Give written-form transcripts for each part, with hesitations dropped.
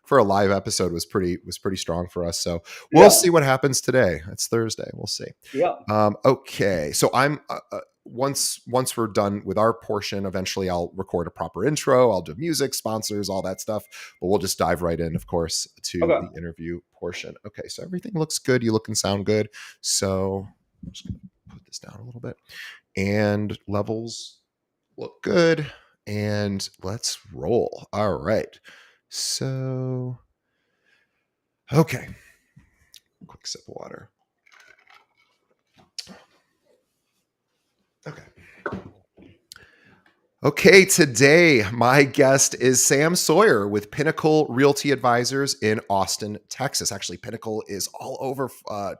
for a live episode was pretty strong for us. So we'll see what happens today. It's Thursday. We'll see. Yeah. Okay. So I'm once we're done with our portion, eventually I'll record a proper intro. I'll do music, sponsors, all that stuff. But we'll just dive right in, of course, to the interview portion. Okay. So everything looks good. You look and sound good. So I'm just going to put this down a little bit. And levels look good. And let's roll. All right. So, okay. Quick sip of water. Okay. Okay, today my guest is Sam Sawyer with Pinnacle Realty Advisors in Austin, Texas. Actually, Pinnacle is all over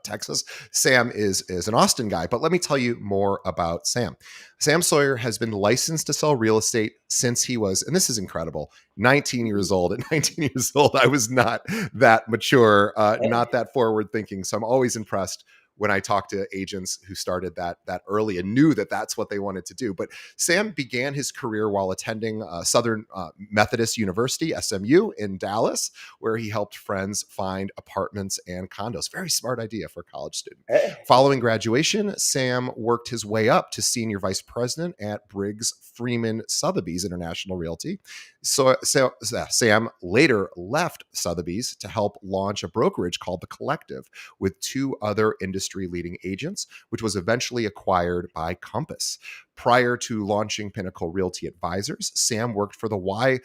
Texas. Sam is an Austin guy, but let me tell you more about Sam. Sam Sawyer has been licensed to sell real estate since he was, and this is incredible, 19 years old. At 19 years old, I was not that mature, not that forward thinking. So I'm always impressed when I talk to agents who started that early and knew that that's what they wanted to do. But Sam began his career while attending Southern Methodist University, SMU, in Dallas, where he helped friends find apartments and condos. Very smart idea for a college student. Following graduation, Sam worked his way up to senior vice president at Briggs Freeman Sotheby's International Realty. So Sam later left Sotheby's to help launch a brokerage called The Collective with two other industry-leading agents, which was eventually acquired by Compass. Prior to launching Pinnacle Realty Advisors, Sam worked for the Y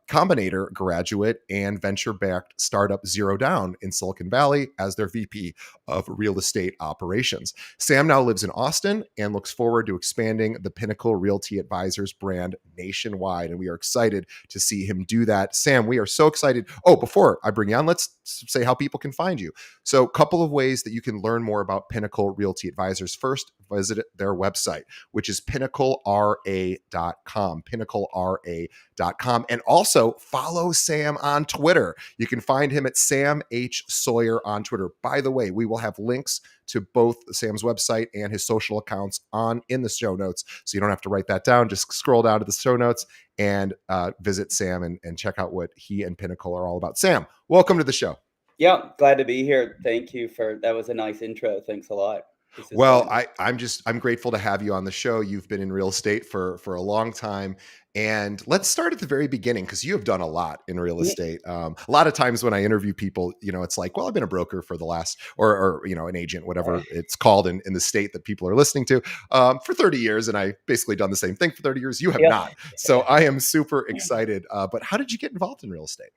Combinator graduate and venture-backed startup Zero Down in Silicon Valley as their VP of real estate operations. Sam now lives in Austin and looks forward to expanding the Pinnacle Realty Advisors brand nationwide, and we are excited to see him do that. Sam, we are so excited. Oh, before I bring you on, let's say how people can find you. So a couple of ways that you can learn more about Pinnacle Realty Advisors. First, visit their website, which is pinnaclera.com, pinnaclera.com. And also follow Sam on Twitter. You can find him at Sam H. Sawyer on Twitter. By the way, we will have links to both Sam's website and his social accounts in the show notes. So you don't have to write that down. Just scroll down to the show notes and visit Sam and check out what he and Pinnacle are all about. Sam, welcome to the show. Yeah, glad to be here. Thank you that was a nice intro. Thanks a lot. Well, I'm grateful to have you on the show. You've been in real estate for a long time. And let's start at the very beginning, because you have done a lot in real estate. A lot of times when I interview people, it's like, well, I've been a broker for the last, or an agent, whatever it's called in the state that people are listening to, for 30 years. And I basically done the same thing for 30 years. You have not. So I am super excited. But how did you get involved in real estate?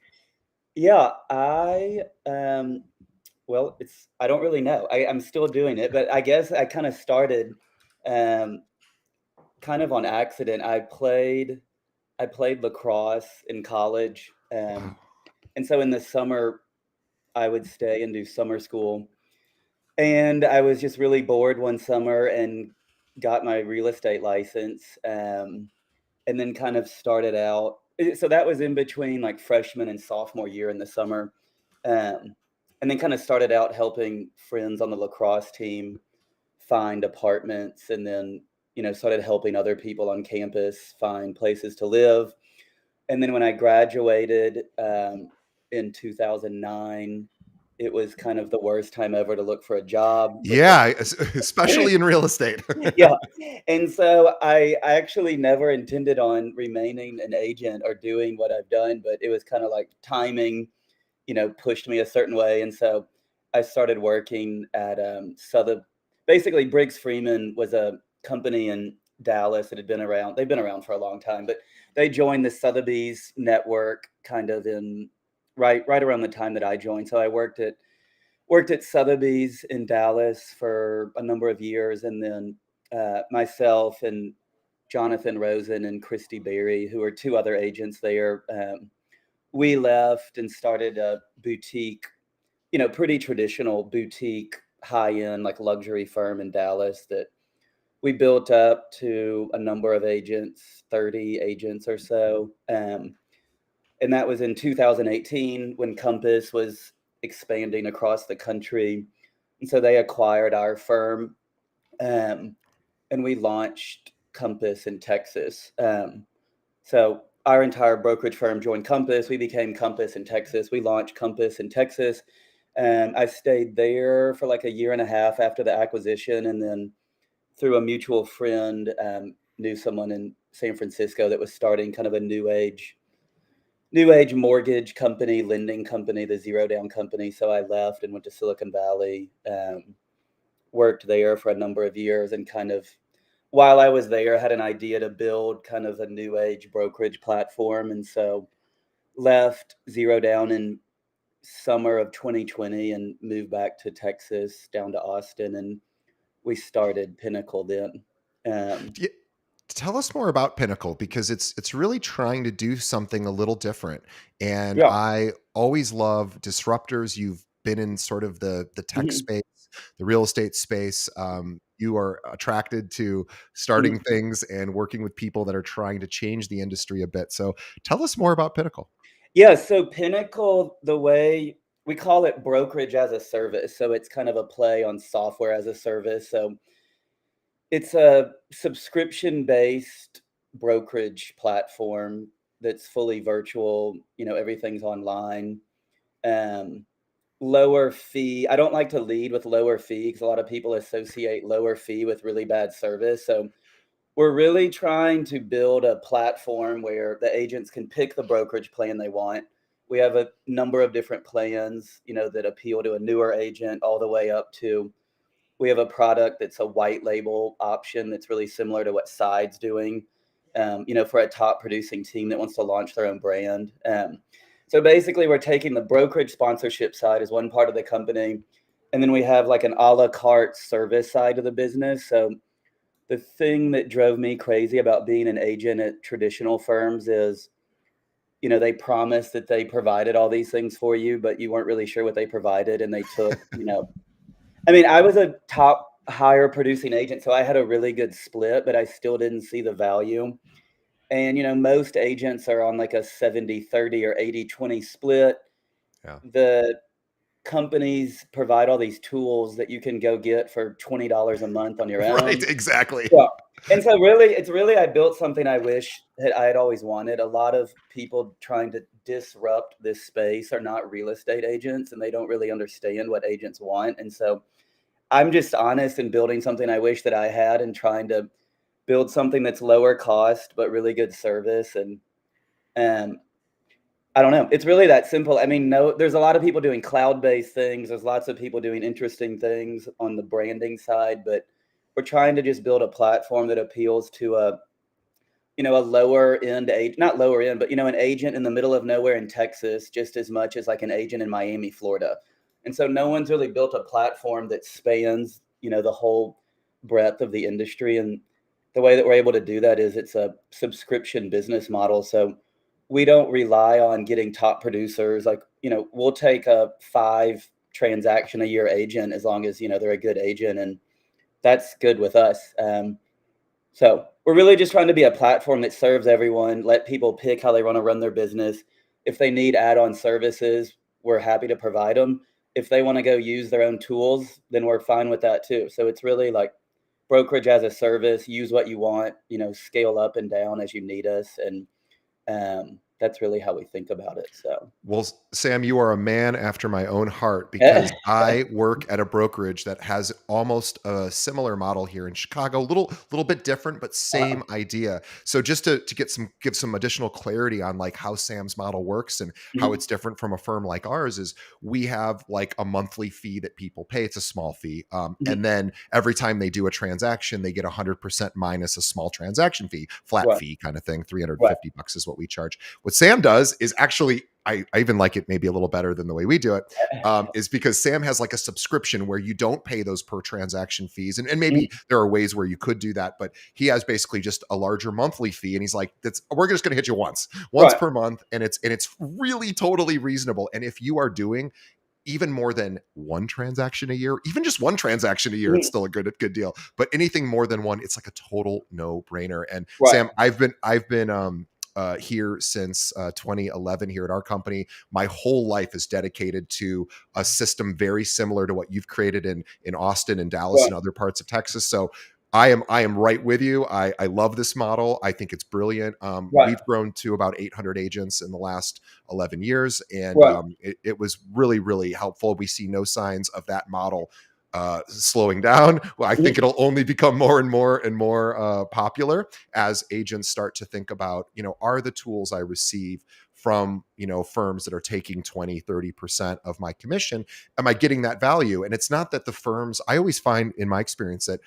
Yeah, well, I don't really know. I'm still doing it, but I guess I kind of started kind of on accident. I played lacrosse in college. And so in the summer, I would stay and do summer school. And I was just really bored one summer and got my real estate license. And then kind of started out. So that was in between like freshman and sophomore year in the summer. And then kind of started out helping friends on the lacrosse team find apartments, and then, started helping other people on campus find places to live. And then when I graduated in 2009, it was kind of the worst time ever to look for a job. Yeah, especially in real estate. Yeah. And so I actually never intended on remaining an agent or doing what I've done, but it was kind of like timing, pushed me a certain way. And so I started working at basically Briggs Freeman was a company in Dallas that had been around. They've been around for a long time, but they joined the Sotheby's network kind of in right around the time that I joined. So I worked at Sotheby's in Dallas for a number of years. And then myself and Jonathan Rosen and Christy Berry, who are two other agents there, we left and started a boutique, pretty traditional boutique, high-end, like luxury firm in Dallas that we built up to a number of agents, 30 agents or so. And that was in 2018 when Compass was expanding across the country. And so they acquired our firm, and we launched Compass in Texas. So our entire brokerage firm joined Compass. We became Compass in Texas. We launched Compass in Texas. I stayed there for like a year and a half after the acquisition, and then through a mutual friend, knew someone in San Francisco that was starting kind of a new age mortgage company, lending company, the zero down company. So I left and went to Silicon Valley, worked there for a number of years, and kind of while I was there, had an idea to build kind of a new age brokerage platform. And so left zero down in summer of 2020 and moved back to Texas, down to Austin, and we started Pinnacle then. Um, Yeah, tell us more about Pinnacle because it's really trying to do something a little different. And yeah. I always love disruptors. You've been in sort of the tech Mhm, space, the real estate space. You are attracted to starting mhm. things and working with people that are trying to change the industry a bit. So tell us more about Pinnacle. Yeah, so Pinnacle, the way we call it brokerage as a service. So it's kind of a play on software as a service. So it's a subscription-based brokerage platform that's fully virtual, everything's online. Um, Lower fee. I don't like to lead with lower fee because a lot of people associate lower fee with really bad service. So we're really trying to build a platform where the agents can pick the brokerage plan they want. We have a number of different plans, that appeal to a newer agent all the way up to we have a product that's a white label option that's really similar to what Side's doing, for a top producing team that wants to launch their own brand. So basically, we're taking the brokerage sponsorship side as one part of the company, and then we have like an a la carte service side of the business. So the thing that drove me crazy about being an agent at traditional firms is, they promised that they provided all these things for you, but you weren't really sure what they provided, and they took, I mean, I was a top higher producing agent, so I had a really good split, but I still didn't see the value. And, most agents are on like a 70-30 or 80-20 split. Yeah. The companies provide all these tools that you can go get for $20 a month on your Right. own. Exactly. Yeah. And so it's really I built something I wish that I had always wanted. A lot of people trying to disrupt this space are not real estate agents, and they don't really understand what agents want. And so I'm just honest in building something I wish that I had and trying to build something that's lower cost but really good service. And um, I don't know. It's really that simple. I mean, no, there's a lot of people doing cloud-based things. There's lots of people doing interesting things on the branding side, but we're trying to just build a platform that appeals to a lower end age, not lower end, but an agent in the middle of nowhere in Texas just as much as like an agent in Miami, Florida. And so no one's really built a platform that spans, the whole breadth of the industry. And the way that we're able to do that is it's a subscription business model. So we don't rely on getting top producers. Like, we'll take a 5 transaction a year agent as long as, they're a good agent. And that's good with us. So we're really just trying to be a platform that serves everyone, let people pick how they want to run their business. If they need add-on services, we're happy to provide them. If they want to go use their own tools, then we're fine with that too. So it's really like brokerage as a service, use what you want, scale up and down as you need us. And that's really how we think about it. So Well, Sam, you are a man after my own heart because I work at a brokerage that has almost a similar model here in Chicago. Little bit different, but uh, same idea. So just to give some additional clarity on like how Sam's model works and how mhm, it's different from a firm like ours is we have like a monthly fee that people pay. It's a small fee. mhm, And then every time they do a transaction, they get 100% minus a small transaction fee, flat right, fee kind of thing. right. $350 is what we charge. What Sam does is actually, I even like it maybe a little better than the way we do it, is because Sam has like a subscription where you don't pay those per transaction fees. And Mhm, maybe there are ways where you could do that, but he has basically just a larger monthly fee. And he's like, that's we're just gonna hit you once right. per month. And it's really totally reasonable. And if you are doing even more than one transaction a year, even just one transaction a year, it's Mhm, still a good deal. But anything more than one, it's like a total no brainer. And right, Sam, I've been here since 2011 here at our company. My whole life is dedicated to a system very similar to what you've created in Austin and Dallas right. and other parts of Texas. So I am right with you. I love this model. I think it's brilliant. Right. We've grown to about 800 agents in the last 11 years, and Right. it was really, really helpful. We see no signs of that model slowing down. Well, I think Mhm. it'll only become more and more and more popular as agents start to think about, are the tools I receive from, firms that are taking 20, 30% of my commission, am I getting that value? And it's not that the firms, I always find in my experience that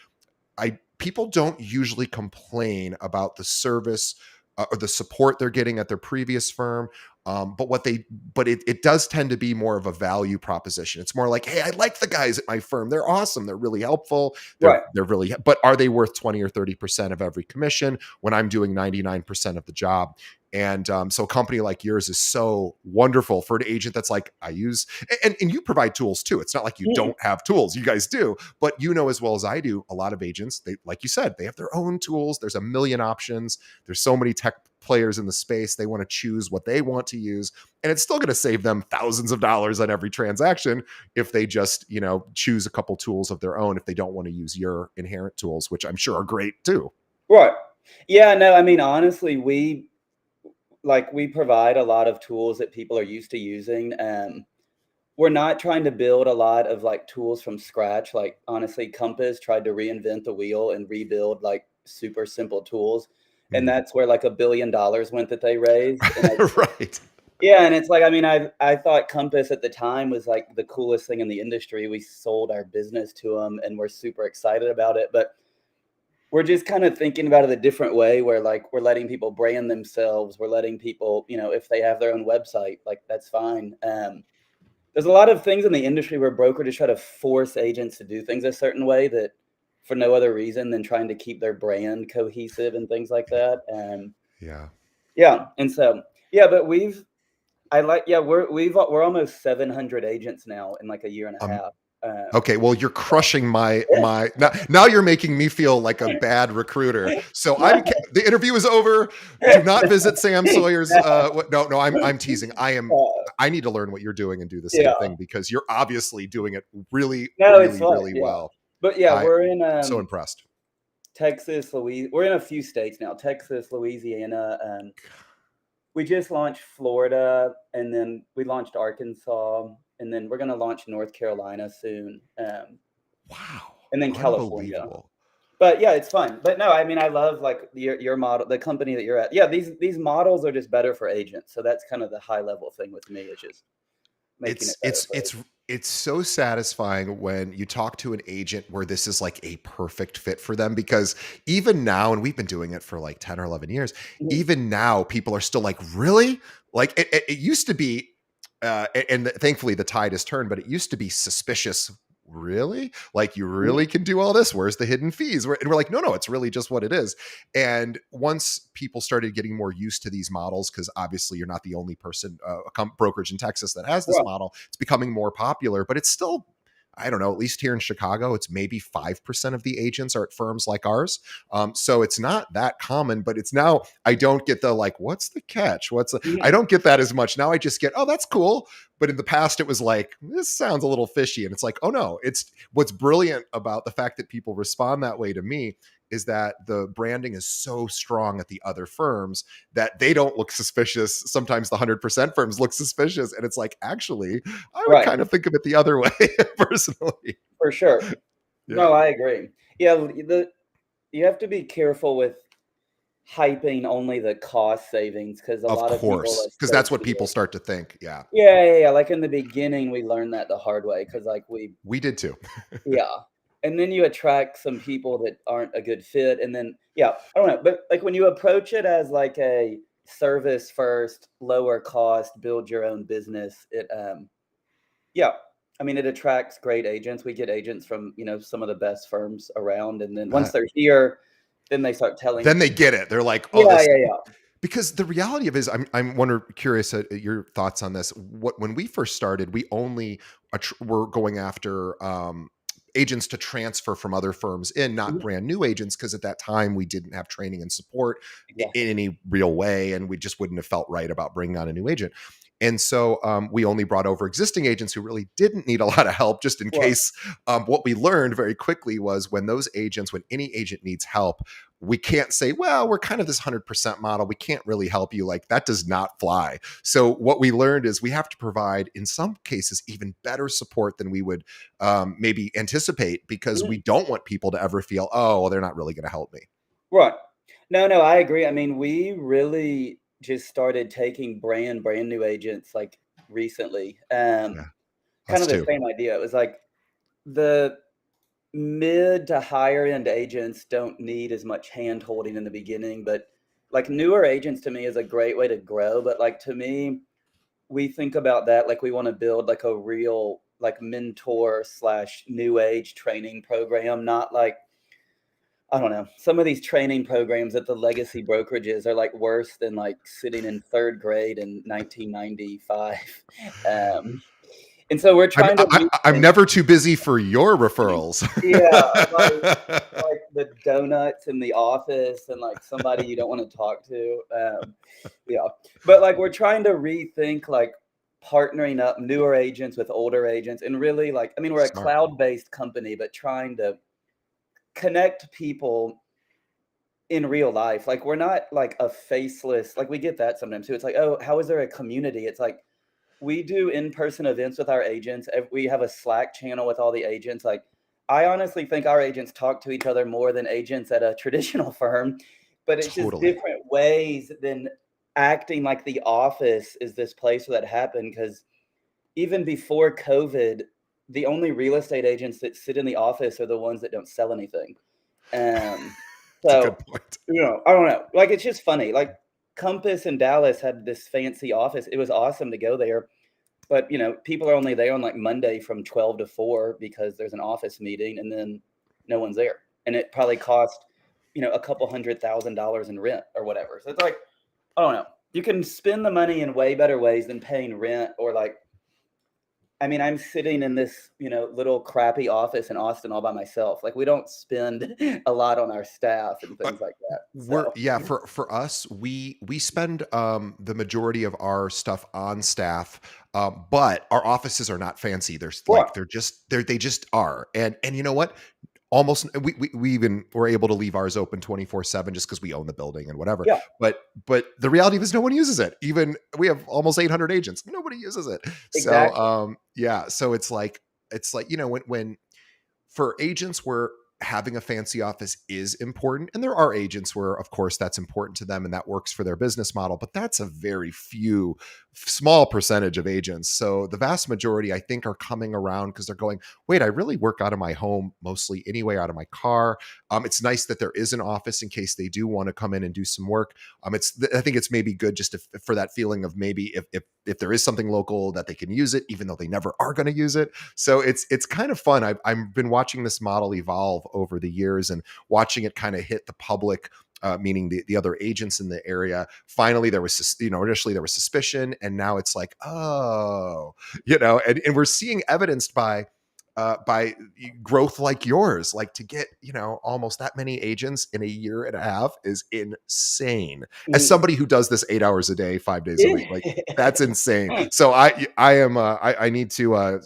people don't usually complain about the service or the support they're getting at their previous firm. But it does tend to be more of a value proposition. It's more like, hey, I like the guys at my firm. They're awesome. They're really helpful. They're Right. they're really, but are they worth 20 or 30% of every commission when I'm doing 99% of the job? And so a company like yours is so wonderful for an agent that's like, I use, and you provide tools too. It's not like you Mhm. don't have tools. You guys do, but as well as I do, a lot of agents, they, like you said, they have their own tools. There's a million options. There's so many tech players in the space. They want to choose what they want to use. And it's still going to save them thousands of dollars on every transaction if they just, choose a couple tools of their own, if they don't want to use your inherent tools, which I'm sure are great too. Right. Yeah, no, I mean, honestly, we provide a lot of tools that people are used to using. We're not trying to build a lot of like tools from scratch. Like honestly, Compass tried to reinvent the wheel and rebuild like super simple tools. And Mm. that's where like $1 billion went that they raised. And Right. yeah, and it's like, I mean, I thought Compass at the time was like the coolest thing in the industry. We sold our business to them and we're super excited about it. But we're just kind of thinking about it a different way where like we're letting people brand themselves. We're letting people, if they have their own website, like that's fine. There's a lot of things in the industry where brokerages try to force agents to do things a certain way that for no other reason than trying to keep their brand cohesive and things like that. Yeah. Yeah, and so yeah, but we're almost 700 agents now in like a year and a Um, half. Okay, well, you're crushing my now you're making me feel like a bad recruiter. So the interview is over. Do not visit Sam Sawyer's no, I'm teasing. I need to learn what you're doing and do the same Yeah. thing because you're obviously doing it really, No, it's really, fun, really yeah. well. But yeah, I'm we're in so impressed. Texas, Louis we're in a few states now, Texas, Louisiana, we just launched Florida, and then we launched Arkansas, and then we're gonna launch North Carolina soon, Wow. and then California. Unbelievable. But yeah, it's fun. But no, I mean, I love like your model, the company that you're at. Yeah, these models are just better for agents. So that's kind of the high level thing with me is just making it It's better it's for it's agents. it's so satisfying when you talk to an agent where this is like a perfect fit for them because even now, and we've been doing it for like 10 or 11 years, Mhm. even now people are still like, really? Like it used to be, and thankfully the tide has turned, but it used to be suspicious. Really? Like you Mhm. really can do all this? Where's the hidden fees? And we're like, no, it's really just what it is. And once people started getting more used to these models, because obviously you're not the only person, brokerage in Texas that has this Right, model, it's becoming more popular, but it's still, I don't know, at least here in Chicago, it's maybe 5% of the agents are at firms like ours. So it's not that common, but it's now, I don't get the like, what's the catch? I mhm, don't get that as much. Now I just get, oh, that's cool. But in the past, it was like, this sounds a little fishy. And it's like, oh no, it's what's brilliant about the fact that people respond that way to me is that the branding is so strong at the other firms that they don't look suspicious. Sometimes the 100% firms look suspicious. And it's like, actually, I would right, kind of think of it the other way personally. for sure. Yeah. No, I agree. Yeah, you have to be careful with hyping only the cost savings because a Of lot of people course. Because that's what people associate. start to think. Yeah. Yeah, yeah, yeah. Like in the beginning, we learned that the hard way because like We did too. yeah. And then you attract some people that aren't a good fit. And then, yeah, I don't know. But like when you approach it as like a service first, lower cost, build your own business, yeah, I mean, it attracts great agents. We get agents from, some of the best firms around. And then once Uh, they're here, then they start telling. then they get it. They're like, oh, Yeah, this, yeah, yeah. because the reality of it is curious at your thoughts on this. When we first started, we only were going after agents to transfer from other firms in, not Mhm. brand new agents, because at that time we didn't have training and support in Exactly. any real way, and we just wouldn't have felt right about bringing on a new agent. And so we only brought over existing agents who really didn't need a lot of help, just in Right. case. What we learned very quickly was when any agent needs help, we can't say, well, we're kind of this 100% model. We can't really help you. Like, that does not fly. So what we learned is we have to provide, in some cases, even better support than we would maybe anticipate, because we Mhm. don't want people to ever feel, oh, well, they're not really going to help me. Right. No, no, I agree. I mean, we really just started taking brand new agents like recently. Yeah, Kind us of the too. same idea. It was like the mid to higher end agents don't need as much hand holding in the beginning, but like newer agents to me is a great way to grow. But like to me, we think about that like we want to build like a real like mentor slash new age training program, not like I don't know. Some of these training programs at the legacy brokerages are like worse than like sitting in third grade in 1995. Um, and so we're I'm trying to I'm rethink. never too busy for your referrals. Yeah, like the donuts in the office and like somebody you don't want to talk to. Yeah, but like we're trying to rethink like partnering up newer agents with older agents, and really like I mean we're a Smart. cloud-based company, but trying to connect people in real life. Like we're not like a faceless. Like we get that sometimes too. It's like, oh, how is there a community? It's like we do in-person events with our agents. We have a Slack channel with all the agents. Like, I honestly think our agents talk to each other more than agents at a traditional firm, but it's just Totally. different ways than acting like the office is this place where that happened. Because even before COVID, the only real estate agents that sit in the office are the ones that don't sell anything. Um, It's a good so, point. I don't know. Like, it's just funny. Like, Compass in Dallas had this fancy office. It was awesome to go there, but, people are only there on, like, Monday from 12 to 4 because there's an office meeting, and then no one's there. And it probably cost, a couple $100,000 in rent or whatever. So it's like, I don't know. You can spend the money in way better ways than paying rent or, like I mean, I'm sitting in this, little crappy office in Austin all by myself. Like, we don't spend a lot on our staff and Uh, things like that. we're So, yeah for us, we spend the majority of our stuff on staff, but our offices are not fancy. right. They just are. And you know what, almost we even were able to leave ours open 24/7 just because we own the building and whatever. Yeah, But the reality is no one uses it. Even we have almost 800 agents, nobody uses it. So exactly. yeah, so it's like, when for agents where having a fancy office is important, and there are agents where of course that's important to them and that works for their business model, but that's a very few small percentage of agents. So the vast majority, I think, are coming around because they're going, wait, I really work out of my home mostly anyway, out of my car. It's nice that there is an office in case they do want to come in and do some work. I think it's maybe good just for that feeling of maybe if there is something local that they can use it, even though they never are going to use it. So it's kind of fun. I've been watching this model evolve over the years and watching it kind of hit the public, meaning the other agents in the area. Finally, there was, initially there was suspicion, and now it's like, oh, and we're seeing evidenced by growth like yours. Like, to get, almost that many agents in a year and a half is insane. As Mhm. somebody who does this 8 hours a day, 5 days a week, like, that's insane. So I am I need to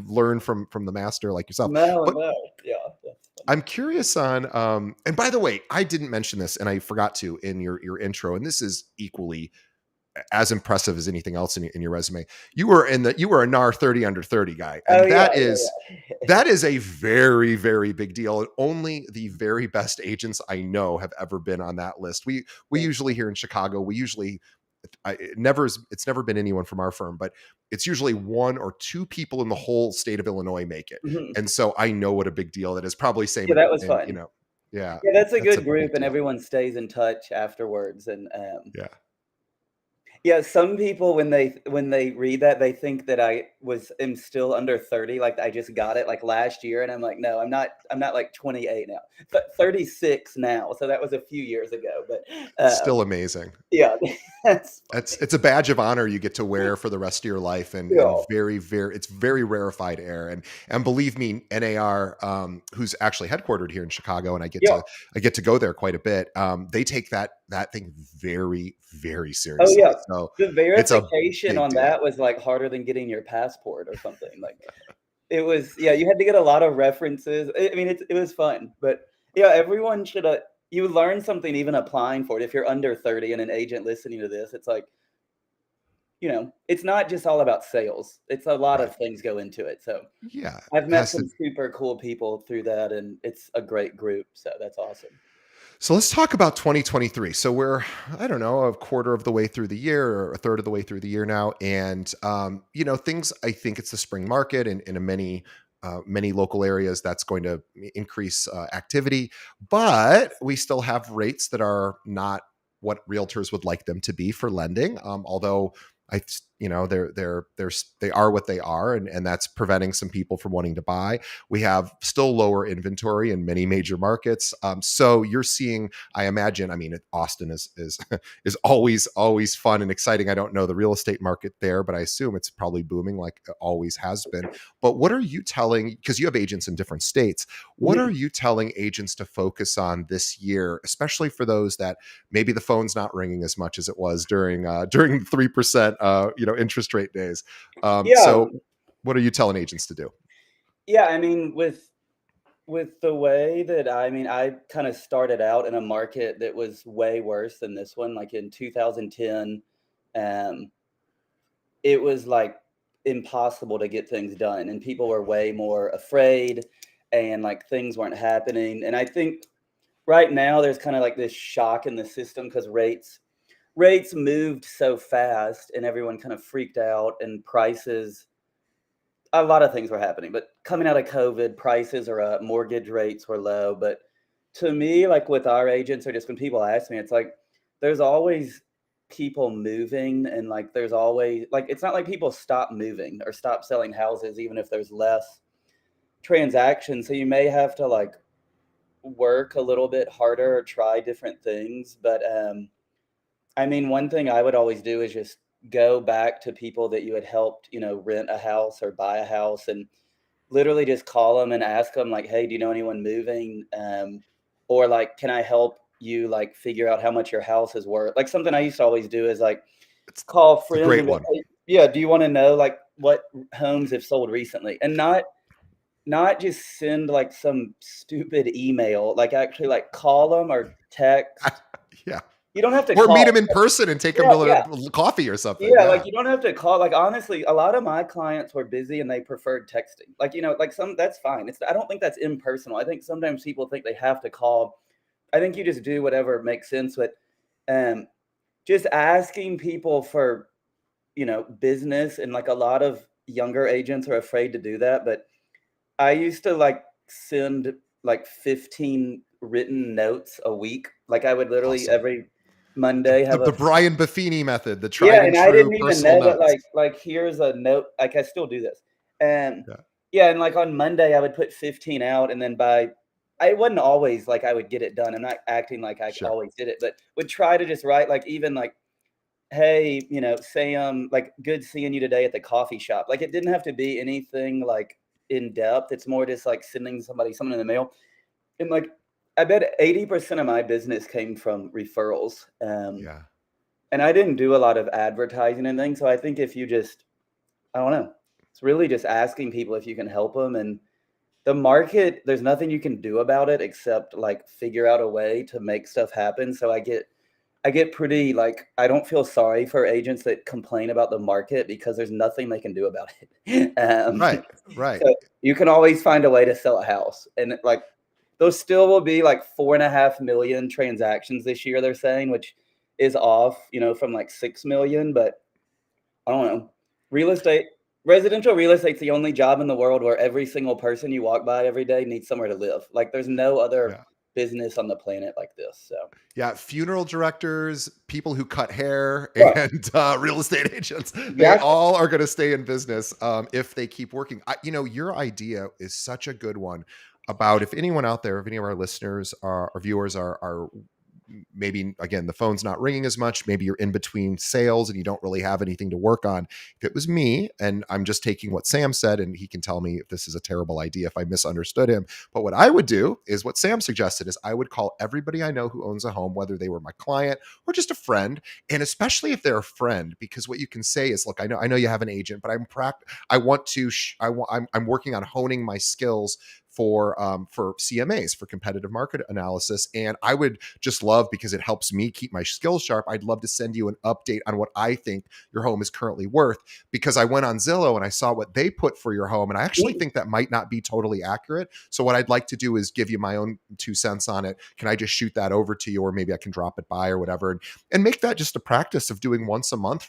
learn from the master like yourself. No, But no. Yeah, that's funny. I'm curious on, and by the way, I didn't mention this and I forgot to in your intro, and this is equally as impressive as anything else in your resume. You were a NAR 30 under 30 guy, Oh, and yeah, that is a very, very big deal. And only the very best agents I know have ever been on that list. We yeah. usually, here in Chicago, it's never been anyone from our firm, but it's usually one or two people in the whole state of Illinois make it. Mhm. And so I know what a big deal that is. Probably same Yeah, that was in fun. yeah, Yeah, that's a that's a good big group, and deal. everyone stays in touch afterwards, and, Yeah. yeah, some people when they read that, they think that am still under 30, like, I just got it, like, last year, and I'm like, "No, I'm not, like, 28 now, but 36 now," so that was a few years ago, but, Still amazing. yeah, that's funny. It's a badge of honor you get to wear for the rest of your life, and Yeah, it's very rarefied air. And believe me, NAR, who's actually headquartered here in Chicago, and yeah, I get to go there quite a bit. They take that that thing very, very Oh, seriously. yeah. So The it's a verification big on deal. that was, like, harder than getting your passport or something, like, it was yeah, you had to get a lot of references. I mean, it was fun, but, yeah, everyone should, you learn something even applying for it. If you're under 30 and an agent listening to this, it's like, it's not just all about sales. It's a lot Right. of things go into it, so Yeah. I've It met has to. some super cool people through that, and it's a great group, so that's awesome. So let's talk about 2023. So we're, I don't know, a quarter of the way through the year or a third of the way through the year now. And, things, I think it's the spring market and in many local areas that's going to increase activity, but we still have rates that are not what realtors would like them to be for lending. Although they are what they are, and that's preventing some people from wanting to buy. We have still lower inventory in many major markets. So you're seeing, I imagine, I mean, Austin is is always fun and exciting. I don't know the real estate market there, but I assume it's probably booming like it always has been. But what are you telling, because you have agents in different states, what are Mhm. you telling agents to focus on this year, especially for those that maybe the phone's not ringing as much as it was during 3% interest rate days? Yeah, So what are you telling agents to do? yeah, I mean, with the way that I kinda started out in a market that was way worse than this one, like, in 2010, um, it was, like, impossible to get things done, and people were way more afraid, and, like, things weren't happening, and I think right now there's kinda, like, this shock in the system because rates moved so fast, and everyone kind of freaked out, and prices a lot of things were happening, but coming out of COVID, prices are up, mortgage rates were low. But to me, like with our agents, or just when people ask me, it's like there's always people moving, and like there's always like it's not like people stop moving or stop selling houses, even if there's less transactions. So you may have to like work a little bit harder or try different things. But I mean, one thing I would always do is just go back to people that you had helped, rent a house or buy a house, and literally just call them and ask them like, "Hey, do you know anyone moving?" Or like, "Can I help you like figure out how much your house is worth?" Like something I used to always do is like It's, call it's a friends great and be one. like, "Hey, yeah, do you want to know like what homes have sold recently?" And not just send like some stupid email, like actually like call them or text. Yeah. You don't have to Or meet call. them in person and take them Yeah, yeah. to coffee or something. Yeah, like, Yeah. you don't have to call like, honestly, a lot of my clients were busy and they preferred texting. Like, like, some that's fine. I don't think that's impersonal. I think sometimes people think they have to call. I think you just do whatever makes sense, but, um, just asking people for, business, and, like, a lot of younger agents are afraid to do that, but I used to, like, send, like, 15 written notes a week. Like, I would literally Awesome. every The, Monday the, have a the Brian Buffini method, the yeah, tried and and I true didn't even personal know that, notes. here's a note like, I still do this. And, Yeah. yeah, and, like, on Monday, I would put 15 out, and then by I wasn't always like I would get it done. I'm not acting like I Sure. always did it, but would try to just write, like, even, like, "Hey, Sam, like, good seeing you today at the coffee shop." Like, it didn't have to be anything, like, in depth. It's more just, like, sending somebody something in the mail. And, like, I bet 80% of my business came from referrals, Yeah. and I didn't do a lot of advertising and things, so I think if you just I don't know. It's really just asking people if you can help them. And the market, there's nothing you can do about it except, like, figure out a way to make stuff happen. So I get pretty, like I don't feel sorry for agents that complain about the market because there's nothing they can do about it. Right. Right. So you can always find a way to sell a house, and, like, those still will be, like, 4.5 million transactions this year, they're saying, which is off, from, like, 6 million. But I don't know. Real estate residential real estate's the only job in the world where every single person you walk by every day needs somewhere to live. Like, there's no other Yeah. business on the planet like this, so Yeah, funeral directors, people who cut hair, right, and real estate agents, they exactly. all are going to stay in business if they keep working. Your idea is such a good one about if anyone out there, if any of our listeners or viewers are maybe again the phone's not ringing as much, maybe you're in between sales and you don't really have anything to work on. If it was me, and I'm just taking what Sam said, and he can tell me if this is a terrible idea if I misunderstood him, but what I would do is what Sam suggested is I would call everybody I know who owns a home, whether they were my client or just a friend, and especially if they're a friend, because what you can say is, look, I know you have an agent, but I want to I'm working on honing my skills for CMAs, for competitive market analysis, and I would just love, because it helps me keep my skills sharp, I'd love to send you an update on what I think your home is currently worth, because I went on Zillow and I saw what they put for your home, and I actually think that might not be totally accurate. So what I'd like to do is give you my own 2 cents on it. Can I just shoot that over to you, or maybe I can drop it by or whatever, and make that just a practice of doing once a month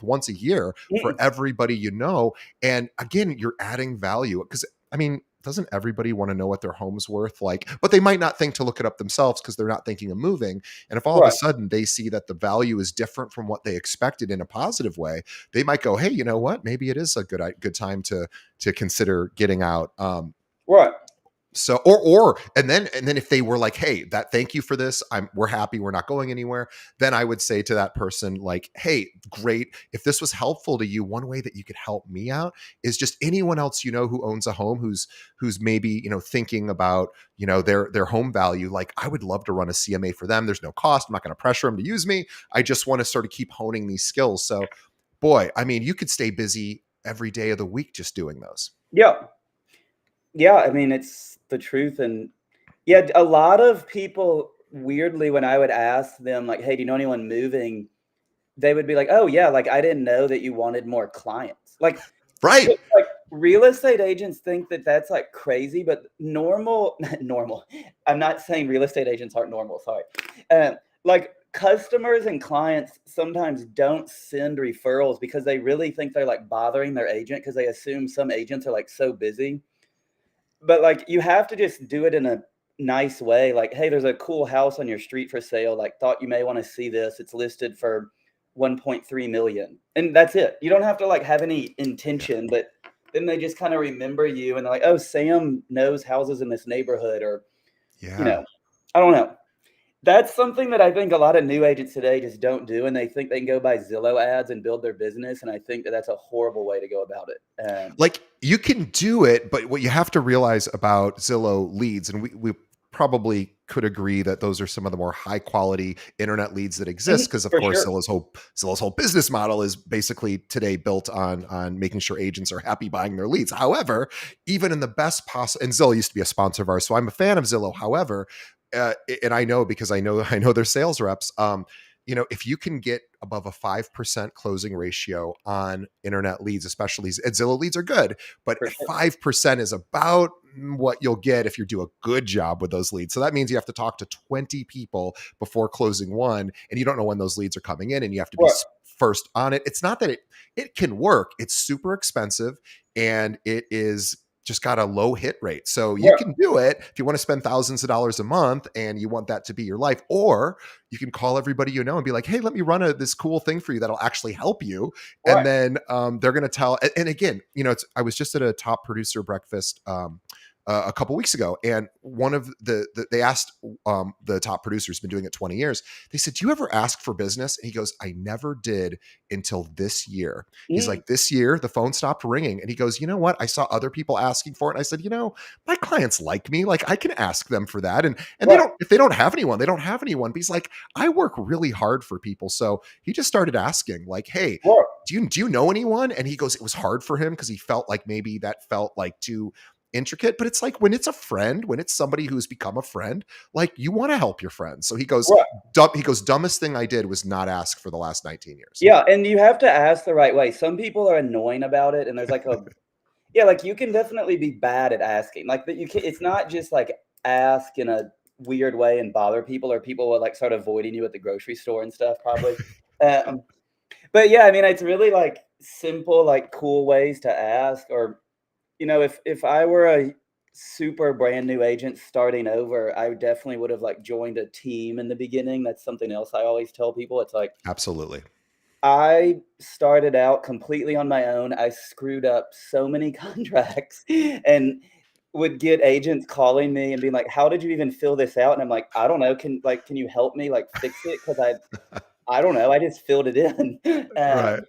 once a year for Mm, everybody you know. And again, you're adding value, because I mean, doesn't everybody want to know what their home's worth? Like, but they might not think to look it up themselves because they're not thinking of moving. And if all of a right. sudden they see that the value is different from what they expected in a positive way, they might go, "Hey, you know what? Maybe it is a good time to consider getting out." Right. So and then if they were like, hey, that thank you for this, we're happy, we're not going anywhere, then I would say to that person, like, hey, great, if this was helpful to you, one way that you could help me out is just anyone else you know who owns a home, who's maybe, thinking about, their home value, like, I would love to run a CMA for them. There's no cost, I'm not going to pressure them to use me, I just want to sort of keep honing these skills. So boy, I mean, you could stay busy every day of the week just doing those. Yeah. Yeah, I mean, it's the truth, and yeah, a lot of people, weirdly, when I would ask them, like, "Hey, do you know anyone moving?" They would be like, "Oh, yeah, like, I didn't know that you wanted more clients." Right. Like, real estate agents think that that's, like, crazy, but normal not normal, I'm not saying real estate agents aren't normal, sorry. Like, customers and clients sometimes don't send referrals because they really think they're, like, bothering their agent because they assume some agents are, like, so busy. But, like, you have to just do it in a nice way, like, "Hey, there's a cool house on your street for sale, like, thought you may wanna see this, it's listed for 1.3 million," and that's it. You don't have to, like, have any Yeah. intention, but then they just kinda remember you, and they're like, "Oh, Sam knows houses in this neighborhood," or, you Yeah. know, I don't know. That's something that I think a lot of new agents today just don't do, and they think they can go buy Zillow ads and build their business, and I think that that's a horrible way to go about it. Like, you can do it, but what you have to realize about Zillow leads, and we probably could agree that those are some of the more high quality internet leads that exist, Mhm, because of for course sure. Zillow's whole business model is basically today built on making sure agents are happy buying their leads. However, even in the best possible, and Zillow used to be a sponsor of ours, so I'm a fan of Zillow. However, and I know, because I know their sales reps. If you can get above a 5% closing ratio on internet leads, especially, and Zillow leads are good, but For sure. 5% is about what you'll get if you do a good job with those leads. So that means you have to talk to 20 people before closing one, and you don't know when those leads are coming in, and you have to be Right, first on it. It's not that it can work. It's super expensive, and it is just got a low hit rate. So you right, can do it if you want to spend thousands of dollars a month and you want that to be your life, or you can call everybody you know and be like, hey, let me run this cool thing for you that'll actually help you. And right. then they're going to tell. And again, I was just at a top producer breakfast a couple weeks ago, and one of they asked the top producer who's been doing it 20 years. They said, "Do you ever ask for business?" And he goes, "I never did until this year." He's Mm, like, "This year the phone stopped ringing," and he goes, "You know what? I saw other people asking for it." And I said, "My clients like me. Like, I can ask them for that." And they right, don't. If they don't have anyone, they don't have anyone. But he's like, "I work really hard for people," so he just started asking, like, "Hey, right, do you know anyone?" And he goes, it was hard for him because he felt like maybe that felt like too intricate. But it's like, when it's a friend, when it's somebody who's become a friend, like, you want to help your friends. So he goes, right. dumbest thing I did was not ask for the last 19 years. Yeah, and you have to ask the right way. Some people are annoying about it, and there's like a yeah, like you can definitely be bad at asking. Like that you can it's not just like ask in a weird way and bother people or people will like start avoiding you at the grocery store and stuff probably. Um, but yeah, I mean it's really like simple, like cool ways to ask or if I were a super brand new agent starting over, I definitely would have like joined a team in the beginning. That's something else I always tell people. It's like Absolutely. I started out completely on my own. I screwed up so many contracts, and would get agents calling me and being like, "How did you even fill this out?" And I'm like, "I don't know. Can you help me, like, fix it? Because I don't know. I just filled it in." Right.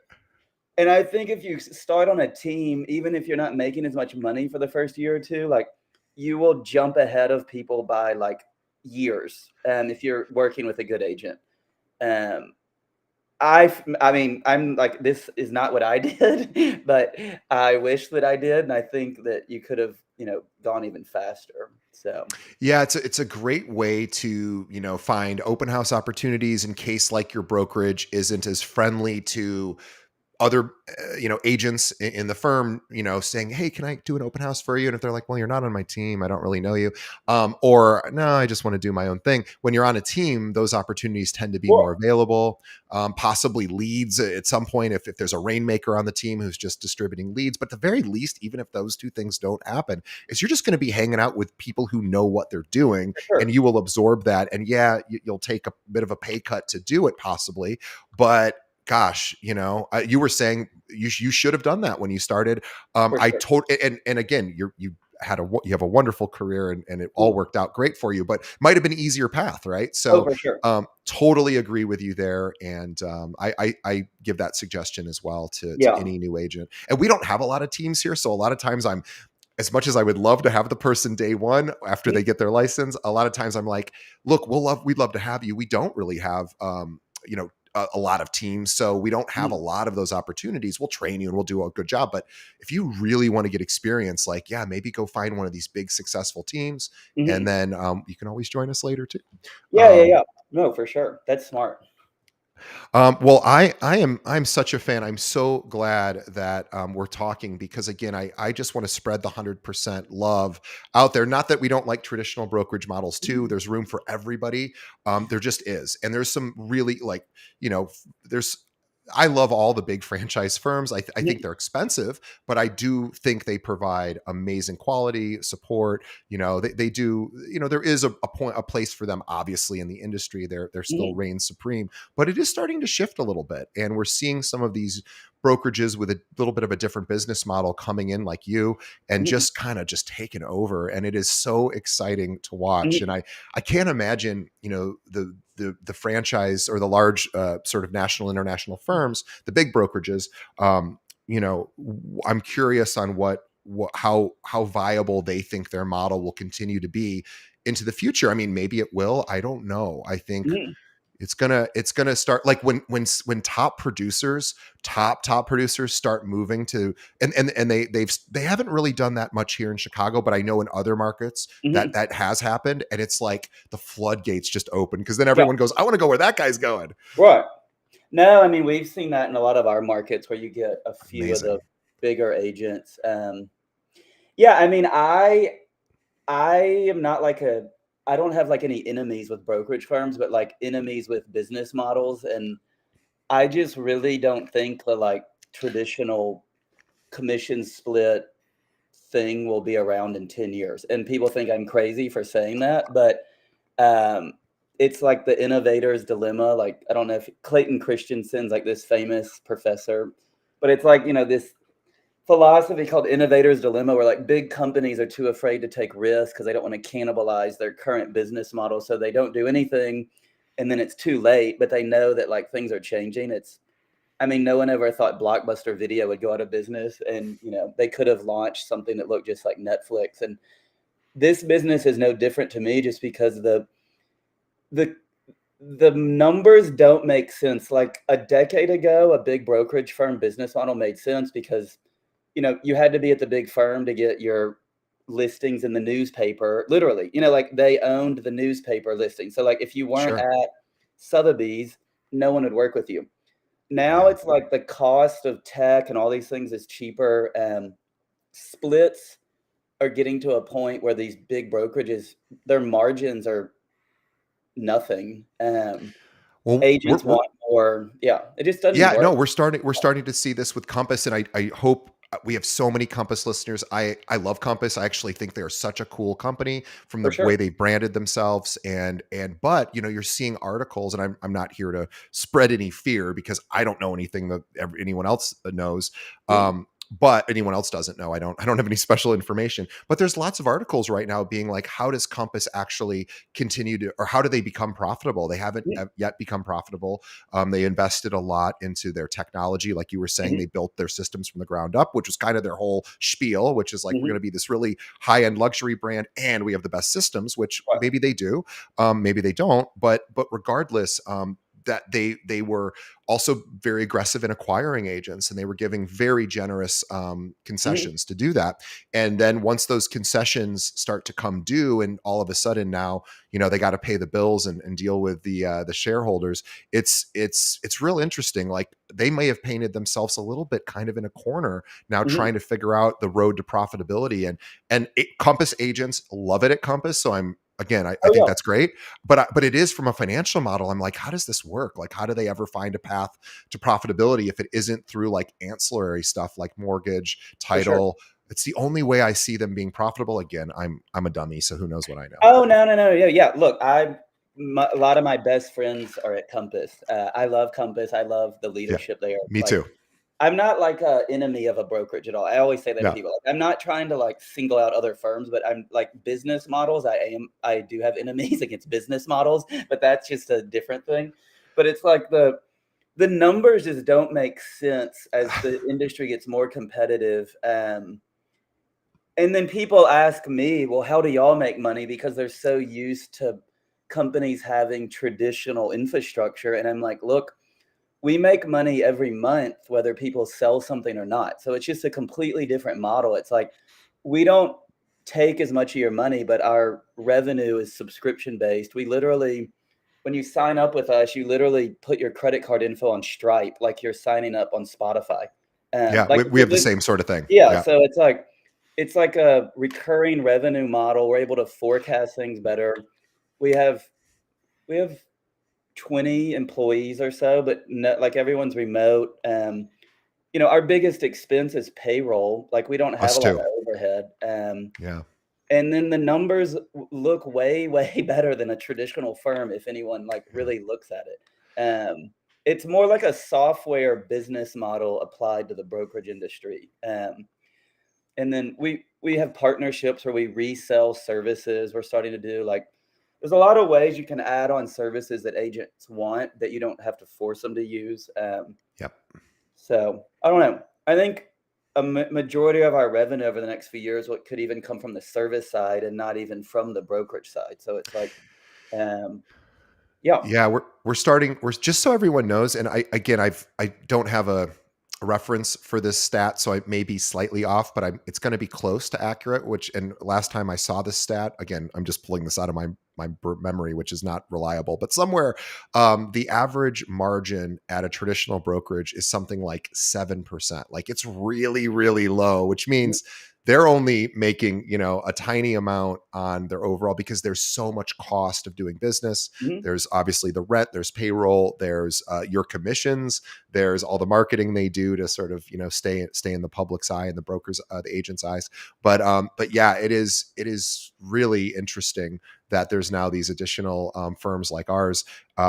And I think if you start on a team, even if you're not making as much money for the first year or 2, like, you will jump ahead of people by, like, years, if you're working with a good agent. Um, I mean, I'm like, this is not what I did, but I wish that I did, and I think that you could have, gone even faster. So, Yeah, it's a great way to, find open house opportunities in case like your brokerage isn't as friendly to other agents in the firm, saying, hey, can I do an open house for you? And if they're like, well, you're not on my team, I don't really know you, or no, I just want to do my own thing. When you're on a team, those opportunities tend to be well, more available. Possibly leads at some point, if there's a rainmaker on the team who's just distributing leads. But at the very least, even if those two things don't happen, is you're just going to be hanging out with people who know what they're doing, for and sure. you will absorb that. And yeah, you'll take a bit of a pay cut to do it possibly, but gosh, you were saying you should have done that when you started. For I sure. told, and again, you have a wonderful career, and it all Mm. worked out great for you, but might have been an easier path, right? Oh, So, for sure. totally agree with you there, and I give that suggestion as well to Yeah. any new agent. And we don't have a lot of teams here, so a lot of times I'm, as much as I would love to have the person day one after Mhm, they get their license, a lot of times I'm like, look, we'd love to have you. We don't really have, a lot of teams. So we don't have a mhm, lot of those opportunities. We'll train you and we'll do a good job. But if you really want to get experience, like, yeah, maybe go find one of these big successful teams. And mhm. then you can always join us later too. Yeah, yeah, Um, yeah. No, for sure. That's smart. well, I'm such a fan. I'm so glad that we're talking, because again, I just want to spread the 100% love out there. Not that we don't like traditional brokerage models too. Mhm, There's room for everybody. There just is, and there's some really, like, there's. I love all the big franchise firms. I think mhm, they're expensive, but I do think they provide amazing quality support. They do. There is a place for them. Obviously, in the industry, they're still mhm, reign supreme, but it is starting to shift a little bit. And we're seeing some of these brokerages with a little bit of a different business model coming in, like you, and mhm, just kind of just taking over. And it is so exciting to watch. And mhm, I can't imagine, the franchise or the large sort of national, international firms, the big brokerages. I'm curious on how viable they think their model will continue to be into the future. I mean, maybe it will. I don't know. I think mhm, it's gonna start, like, when top producers start moving to, and they haven't really done that much here in Chicago, but I know in other markets that mhm. that has happened, and it's like the floodgates just open, because then Yeah, everyone goes, I want to go where that guy's going. right. No, I mean, we've seen that in a lot of our markets where you get a few of the Amazing. bigger agents. Yeah, I mean, I am not like a I don't have like any enemies with brokerage firms, but like enemies with business models. And I just really don't think the like traditional commission split thing will be around in 10 years. And people think I'm crazy for saying that, but um, it's like the innovator's dilemma. Like, I don't know if Clayton Christensen's like this famous professor, but it's like, this philosophy called innovator's dilemma, where like big companies are too afraid to take risks because they don't want to cannibalize their current business model. So they don't do anything. And then it's too late, but they know that like things are changing. I mean, no one ever thought Blockbuster Video would go out of business, and they could have launched something that looked just like Netflix. And this business is no different to me, just because the the numbers don't make sense. Like a decade ago, a big brokerage firm business model made sense because you had to be at the big firm to get your listings in the newspaper. Literally, like they owned the newspaper listing. So like if you weren't Sure. at Sotheby's, no one would work with you. Now Yeah. it's like the cost of tech and all these things is cheaper. Splits are getting to a point where these big brokerages, their margins are nothing. Well, Agents want more. Yeah, it just doesn't yeah, work. no, we're starting to see this with Compass, and I hope we have so many Compass listeners. I love Compass. I actually think they're such a cool company from For the sure. way they branded themselves, and but you're seeing articles, and I'm not here to spread any fear, because I don't know anything that anyone else knows. Mhm. but anyone else doesn't know. I don't have any special information, but there's lots of articles right now being like, how does Compass actually continue to, or how do they become profitable? They haven't Mhm, yet become profitable. They invested a lot into their technology. Like you were saying, mhm, they built their systems from the ground up, which was kind of their whole spiel, which is like, we're going mhm. to be this really high end luxury brand and we have the best systems, which Right. maybe they do. Maybe they don't, but regardless, that they were also very aggressive in acquiring agents, and they were giving very generous Mhm, concessions to do that. And then once those concessions start to come due, and all of a sudden now they got to pay the bills and deal with the shareholders. It's real interesting. Like they may have painted themselves a little bit kind of in a corner now, mhm. trying to figure out the road to profitability. Compass agents love it at Compass, so I'm again, I Oh, think yeah, that's great, but it is from a financial model. I'm like, how does this work? Like, how do they ever find a path to profitability if it isn't through like ancillary stuff like mortgage, for sure. title? It's the only way I see them being profitable. Again, I'm a dummy, so who knows what I know. Oh, no, no, no, yeah, yeah, look, a lot of my best friends are at Compass. I love Compass, I love the Yeah, leadership there, me like, too. I'm not like a enemy of a brokerage at all. I always say that to Yeah, people. Like, I'm not trying to like single out other firms, but I'm like business models. I do have enemies against business models, but that's just a different thing. But it's like the numbers just don't make sense as the industry gets more competitive. And then people ask me, well, how do y'all make money? Because they're so used to companies having traditional infrastructure. And I'm like, look, we make money every month, whether people sell something or not. So it's just a completely different model. It's like we don't take as much of your money, but our revenue is subscription based. We literally, when you sign up with us, you literally put your credit card info on Stripe, like you're signing up on Spotify. yeah, Like we have the same sort of thing. yeah, Yeah, so it's like a recurring revenue model. We're able to forecast things better. We have we have 20 employees or so, but no, like everyone's remote. Our biggest expense is payroll. Like we don't have us a lot too. of overhead. Yeah, And then the numbers look way, way better than a traditional firm if anyone like yeah, really looks at it. It's more like a software business model applied to the brokerage industry. And then we have partnerships where we resell services. We're starting to do like there's a lot of ways you can add on services that agents want that you don't have to force them to use. yep. So I don't know. I think a majority of our revenue over the next few years what could even come from the service side and not even from the brokerage side. So it's like, um, yeah, Yeah, we're starting. We're just so everyone knows. And I don't have a reference for this stat, so I may be slightly off, but it's going to be close to accurate. Which and last time I saw this stat, again, I'm just pulling this out of my memory, which is not reliable. But somewhere, the average margin at a traditional brokerage is something like 7%. Like it's really really low, which mhm, means they're only making a tiny amount on their overall because there's so much cost of doing business. mhm, There's obviously the rent, there's payroll, there's your commissions, there's all the marketing they do to sort of stay in the public's eye and the brokers, the agent's eyes. But yeah, it is really interesting that there's now these additional firms like ours.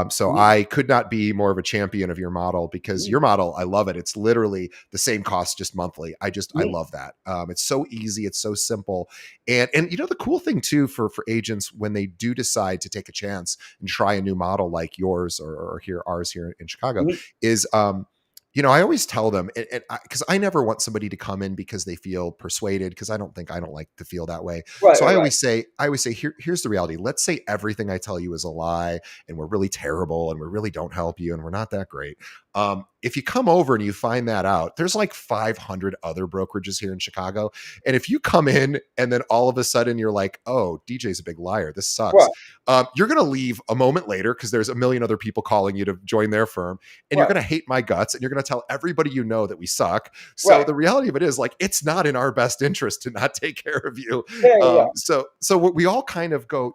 So mhm, I could not be more of a champion of your model because mhm, your model, I love it. It's literally the same cost, just monthly. I mhm, love that. It's so easy, it's so simple, and the cool thing too for agents when they do decide to take a chance and try a new model like yours or here ours here in Chicago mhm. is I always tell them, and because I never want somebody to come in because they feel persuaded, because I don't like to feel that way. Right, So right, right. I always say, here's the reality. Let's say everything I tell you is a lie, and we're really terrible, and we really don't help you, and we're not that great. If you come over and you find that out, there's like 500 other brokerages here in Chicago, and if you come in and then all of a sudden you're like, oh, DJ's a big liar, this sucks. Right, You're going to leave a moment later because there's a million other people calling you to join their firm, and you're right, going to hate my guts, and you're going to tell everybody that we suck. So right. the reality of it is, like, it's not in our best interest to not take care of you. Yeah, yeah, yeah. So we all kind of go,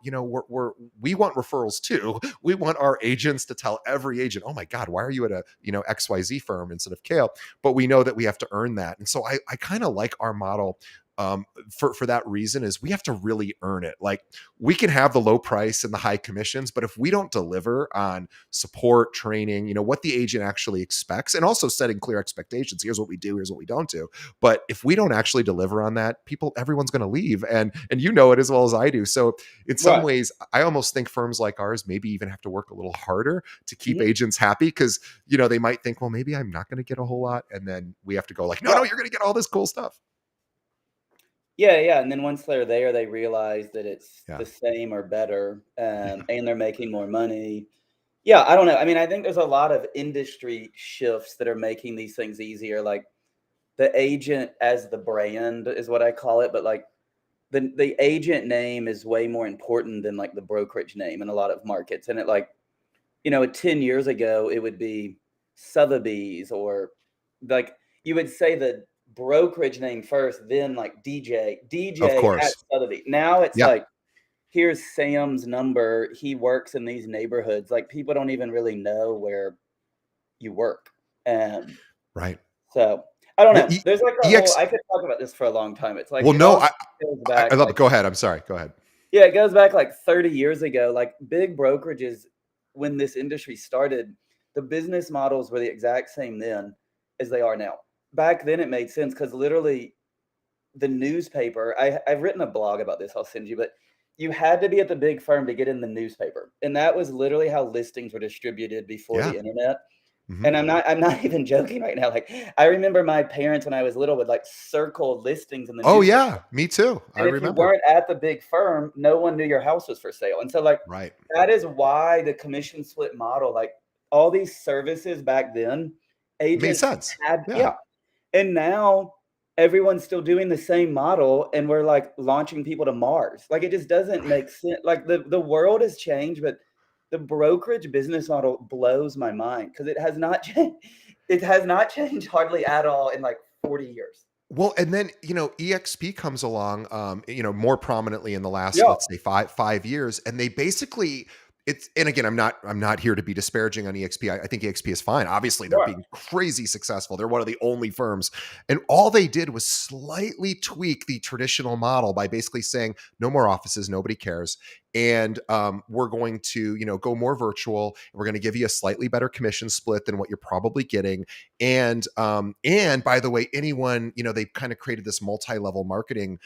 we want referrals too. We want our agents to tell every agent, oh my God, why are you at a XYZ firm instead of Kale? But we know that we have to earn that. And so I kind of like our model for that reason is we have to really earn it. Like we can have the low price and the high commissions, but if we don't deliver on support, training, what the agent actually expects, and also setting clear expectations. Here's what we do. Here's what we don't do. But if we don't actually deliver on that, everyone's going to leave, and you know it as well as I do. So in some Right. ways, I almost think firms like ours maybe even have to work a little harder to keep Mhm. agents happy because they might think, well, maybe I'm not going to get a whole lot, and then we have to go like, no, Right. you're going to get all this cool stuff. Yeah, yeah, and then once they're there, they realize that it's Yeah. the same or better, Yeah. and they're making more money. Yeah, I don't know. I mean, I think there's a lot of industry shifts that are making these things easier, like the agent as the brand is what I call it, but like the agent name is way more important than like the brokerage name in a lot of markets. And 10 years ago, it would be Sotheby's or like you would say the brokerage name first, then like Of DJ at course. Sotheby's. Now it's Yeah. like, here's Sam's number. He works in these neighborhoods. Like people don't even really know where you work. Um, Right. so I don't Well, know. There's like a whole, EX. I could talk about this for a long time. It's like, Well, it no, all I, goes I back love it. like, Go ahead. I'm sorry. Go ahead. yeah, it goes back like 30 years ago. Like big brokerages, when this industry started, the business models were the exact same then as they are now. Back then, it made sense because literally the newspaper, I've written a blog about this, I'll send you, but you had to be at the big firm to get in the newspaper. And that was literally how listings were distributed before Yeah. the internet. Hmm. And I'm not even joking right now. Like I remember my parents when I was little would like circle listings in the Oh newspaper. yeah, me too. I And if you remember. weren't at the big firm, no one knew your house was for sale. And so, like, Right. that is why the commission split model, like all these services back then, It made agents sense. had, Yeah. yeah. And now everyone's still doing the same model and we're like launching people to Mars. Like it just doesn't Right. make sense. Like the world has changed, but the brokerage business model blows my mind because it has not changed. It has not changed hardly at all in like 40 years. Well, and then EXP comes along, more prominently in the last, Yeah, let's say, five years, and they basically it's. And again, I'm not here to be disparaging on EXP. I think EXP is fine. Obviously, they're right, being crazy successful. They're one of the only firms, and all they did was slightly tweak the traditional model by basically saying no more offices, nobody cares, and we're going to go more virtual. We're going to give you a slightly better commission split than what you're probably getting, and by the way, anyone, they kind of created this multi-level marketing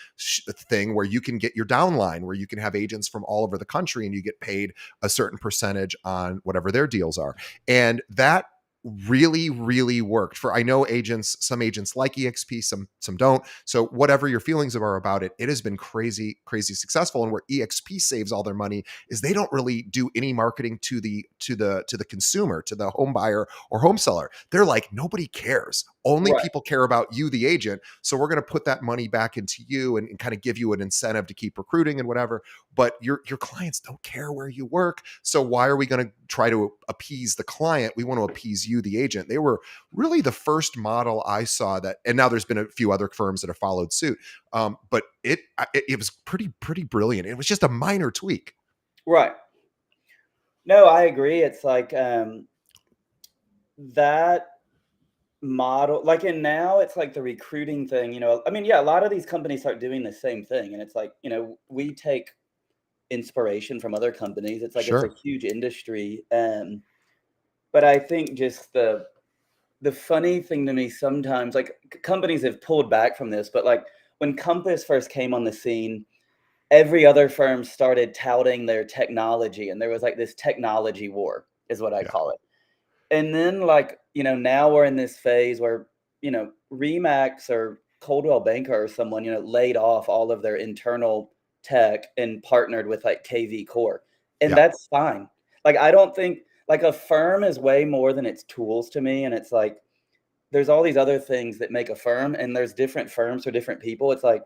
thing where you can get your downline, where you can have agents from all over the country and you get paid a certain percentage on whatever their deals are. And that really, really worked for, I know agents, some agents like EXP, some don't. So whatever your feelings are about it, it has been crazy, crazy successful. And where EXP saves all their money is they don't really do any marketing to the consumer, to the home buyer or home seller. They're like, nobody cares. Only right. people care about you, the agent. So we're going to put that money back into you and kind of give you an incentive to keep recruiting and whatever. But your clients don't care where you work. So why are we going to try to appease the client? We want to appease you, the agent. They were really the first model I saw that, and now there's been a few other firms that have followed suit. But it was pretty brilliant. It was just a minor tweak. Right. No, I agree. It's like that model, like, and now it's like the recruiting thing, I mean, yeah, a lot of these companies start doing the same thing. And it's like, we take inspiration from other companies. It's like it's a Sure. huge industry. But I think just the funny thing to me sometimes, like companies have pulled back from this, but like when Compass first came on the scene, every other firm started touting their technology, and there was like this technology war, is what I Yeah. call it. And then, like, now we're in this phase where, Remax or Coldwell Banker or someone, laid off all of their internal tech and partnered with like KV Core. And Yeah. that's fine. Like, I don't think like a firm is way more than its tools to me. And it's like there's all these other things that make a firm, and there's different firms for different people. It's like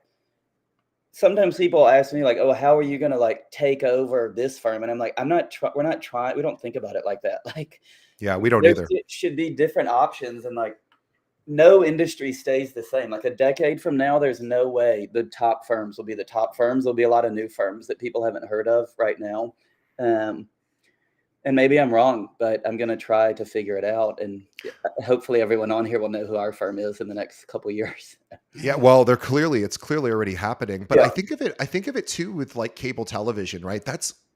sometimes people ask me like, "Oh, how are you gonna like take over this firm?" And I'm like, we're not trying. We don't think about it like that. Like Yeah. We don't there either. should be different options, and like no industry stays the same. Like a decade from now, there's no way the top firms will be the top firms. There'll be a lot of new firms that people haven't heard of right now. Um, And maybe I'm wrong, but I'm gonna try to figure it out, and hopefully everyone on here will know who our firm is in the next couple years. Yeah, well, it's clearly already happening, but Yeah, I think of it too with like cable television, right?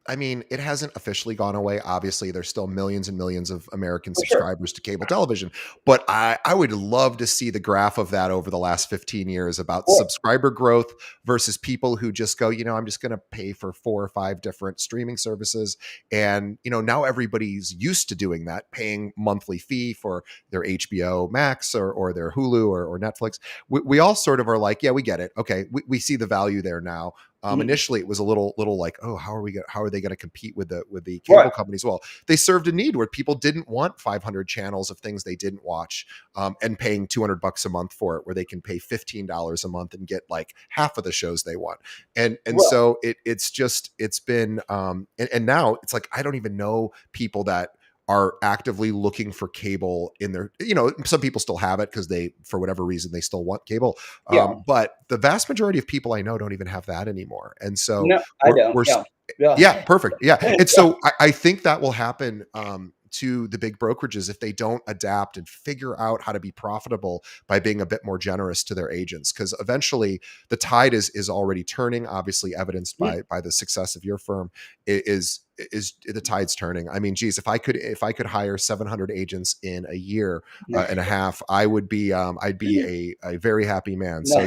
I mean, it hasn't officially gone away. Obviously, there's still millions and millions of American for sure. subscribers to cable television, but I would love to see the graph of that over the last 15 years about Well, subscriber growth versus people who just go, I'm just going to pay for 4 or 5 different streaming services. And, now everybody's used to doing that, paying monthly fee for their HBO Max or their Hulu or Netflix. We all sort of are like, yeah, we get it. Okay, we see the value there now. mhm, Initially, it was a little like, oh, how are they going to compete with the cable right. companies? Well, they served a need where people didn't want 500 channels of things they didn't watch, and paying $200 a month for it, where they can pay $15 a month and get like half of the shows they want. And Right. so it's been and now it's like I don't even know people that are actively looking for cable in their, some people still have it because they, for whatever reason, they still want cable. Yeah. But the vast majority of people I know don't even have that anymore. And so No, I we're, don't. we're, Yeah. Yeah. yeah, perfect. Yeah. And Yeah. so I think that will happen, to the big brokerages if they don't adapt and figure out how to be profitable by being a bit more generous to their agents. Because eventually the tide is already turning, obviously evidenced Mhm. by the success of your firm. Is the tide's turning. I mean, geez, if I could hire 700 agents in a year and a half, I'd be a very happy man. No. So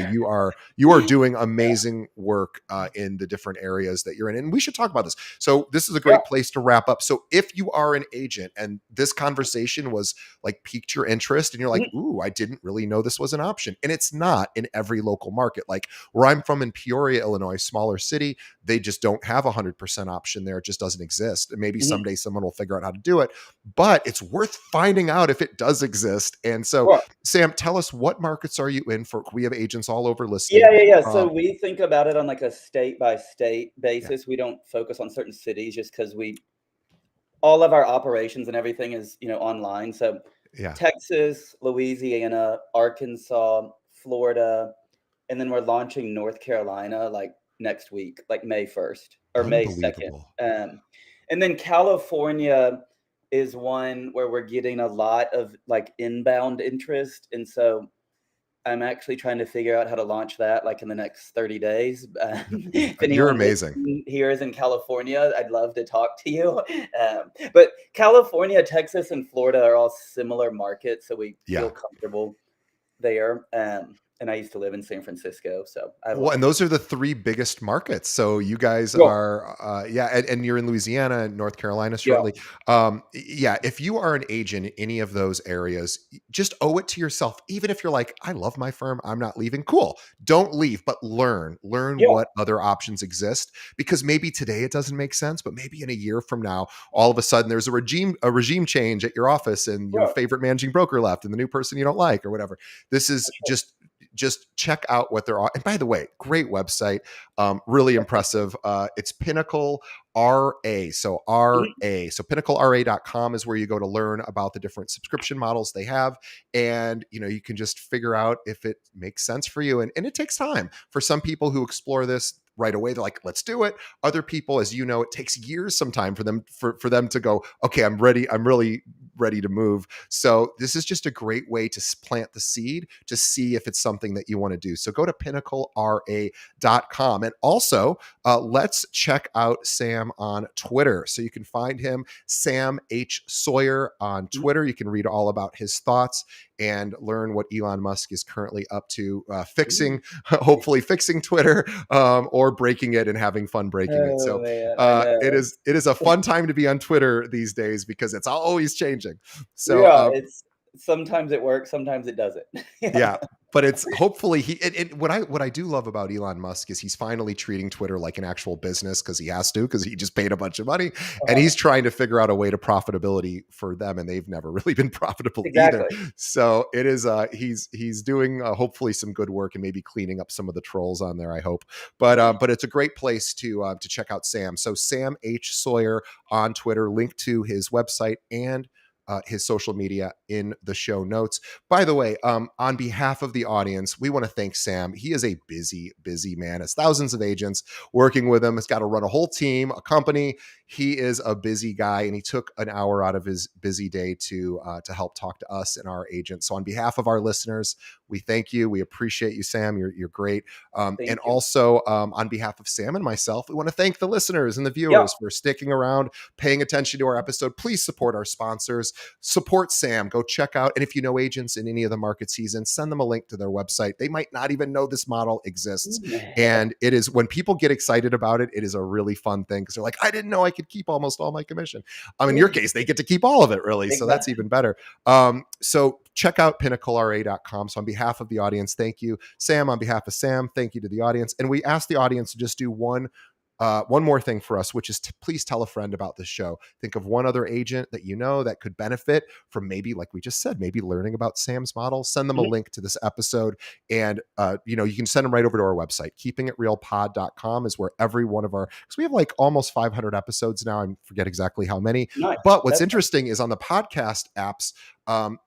you are doing amazing work in the different areas that you're in, and we should talk about this. So this is a Yeah. great place to wrap up. So if you are an agent and this conversation was like piqued your interest, and you're like, Mhm. ooh, I didn't really know this was an option, and it's not in every local market. Like where I'm from in Peoria, Illinois, smaller city, they just don't have 100% option there. It just doesn't exist. And maybe Mhm. someday someone will figure out how to do it, but it's worth finding out if it does exist. And so, Right. Sam, tell us, what markets are you in for? We have agents all over Yeah, listening. yeah, yeah. So Um, we think about it on like a state by state yeah, basis. We don't focus on certain cities just because we all of our operations and everything is, online. So yeah, Texas, Louisiana, Arkansas, Florida, and then we're launching North Carolina like next week, like May 1st or May 2nd. unbelievable. And then California is one where we're getting a lot of like inbound interest. And so I'm actually trying to figure out how to launch that like in the next 30 days. If You're anyone amazing. listening here is in California, I'd love to talk to you. But California, Texas, and Florida are all similar markets, so we Yeah. feel comfortable there. And I used to live in San Francisco, so I have Well, a and those are the three biggest markets. So you guys yeah, are, yeah, and you're in Louisiana and North Carolina yeah, shortly. Yeah, if you are an agent in any of those areas, just owe it to yourself. Even if you're like, I love my firm, I'm not leaving. Cool, don't leave, but learn yeah, what other options exist. Because maybe today it doesn't make sense, but maybe in a year from now, all of a sudden there's a regime change at your office, and your yeah, favorite managing broker left, and the new person you don't like, or whatever. This is for sure. just check out what they're on. And by the way, great website, really impressive. It's Pinnacle RA. So Mhm. RA. So pinnaclera.com is where you go to learn about the different subscription models they have. And you can just figure out if it makes sense for you. And it takes time. For some people who explore this right away, they're like, let's do it. Other people, as you know, it takes years sometime for them to go, okay, I'm ready. I'm really ready to move. So this is just a great way to plant the seed to see if it's something that you want to do. So go to pinnaclera.com. And also, let's check out Sam on Twitter. So you can find him, Sam H. Sawyer, on Mhm. Twitter. You can read all about his thoughts and learn what Elon Musk is currently up to, fixing, Mhm. hopefully fixing Twitter, or breaking it and having fun breaking it. Oh So man, I it know. is a fun time to be on Twitter these days because it's always changing. So Yeah, it's sometimes it works, sometimes it doesn't. Yeah. yeah, but it's hopefully what I do love about Elon Musk is he's finally treating Twitter like an actual business, because he has to, because he just paid a bunch of money, and Uh-huh. he's trying to figure out a way to profitability for them, and they've never really been profitable either. Exactly. So it is he's doing hopefully some good work and maybe cleaning up some of the trolls on there, I hope. But it's a great place to check out Sam. So Sam H. Sawyer on Twitter, link to his website and his social media in the show notes. By the way, on behalf of the audience, we want to thank Sam. He is a busy, busy man. Has thousands of agents working with him. Has got to run a whole team, a company. He is a busy guy, and he took an hour out of his busy day to help talk to us and our agents. So on behalf of our listeners, we thank you. We appreciate you, Sam. You're great. And Thank you. also on behalf of Sam and myself, we want to thank the listeners and the Yeah. viewers for sticking around, paying attention to our episode. Please support our sponsors. Support Sam. Go check out. And if you know agents in any of the market seasons, send them a link to their website. They might not even know this model exists. And it is, when people get excited about it, it is a really fun thing because they're like, I didn't know I could keep almost all my commission. In your case, they get to keep all of it, really. So that's even better. So check out pinnaclera.com. So on behalf of the audience, thank you. Sam, on behalf of Sam, thank you to the audience. And we ask the audience to just do one more thing for us, which is to please tell a friend about this show. Think of one other agent that you know that could benefit from, maybe, like we just said, maybe learning about Sam's model. Send them a link to this episode, and you can send them right over to our website. keepingitrealpod.com is where every one of our, because we have like almost 500 episodes now. I forget exactly how many. Nice. But what's interesting is on the podcast apps,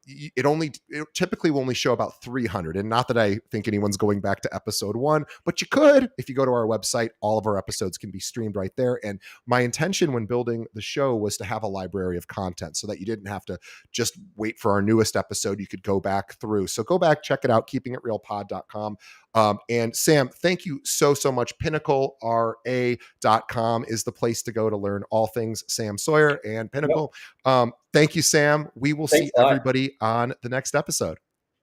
it typically will only show about 300. And not that I think anyone's going back to episode 1, but you could. If you go to our website, all of our episodes can be streamed right there. And my intention when building the show was to have a library of content so that you didn't have to just wait for our newest episode. You could go back through. So go back, check it out, keepingitrealpod.com. And Sam, thank you so much. pinnaclera.com is the place to go to learn all things Sam Sawyer and Pinnacle. Thank you, Sam. We will see everybody on the next episode.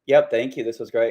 Yep. Thank you. This was great.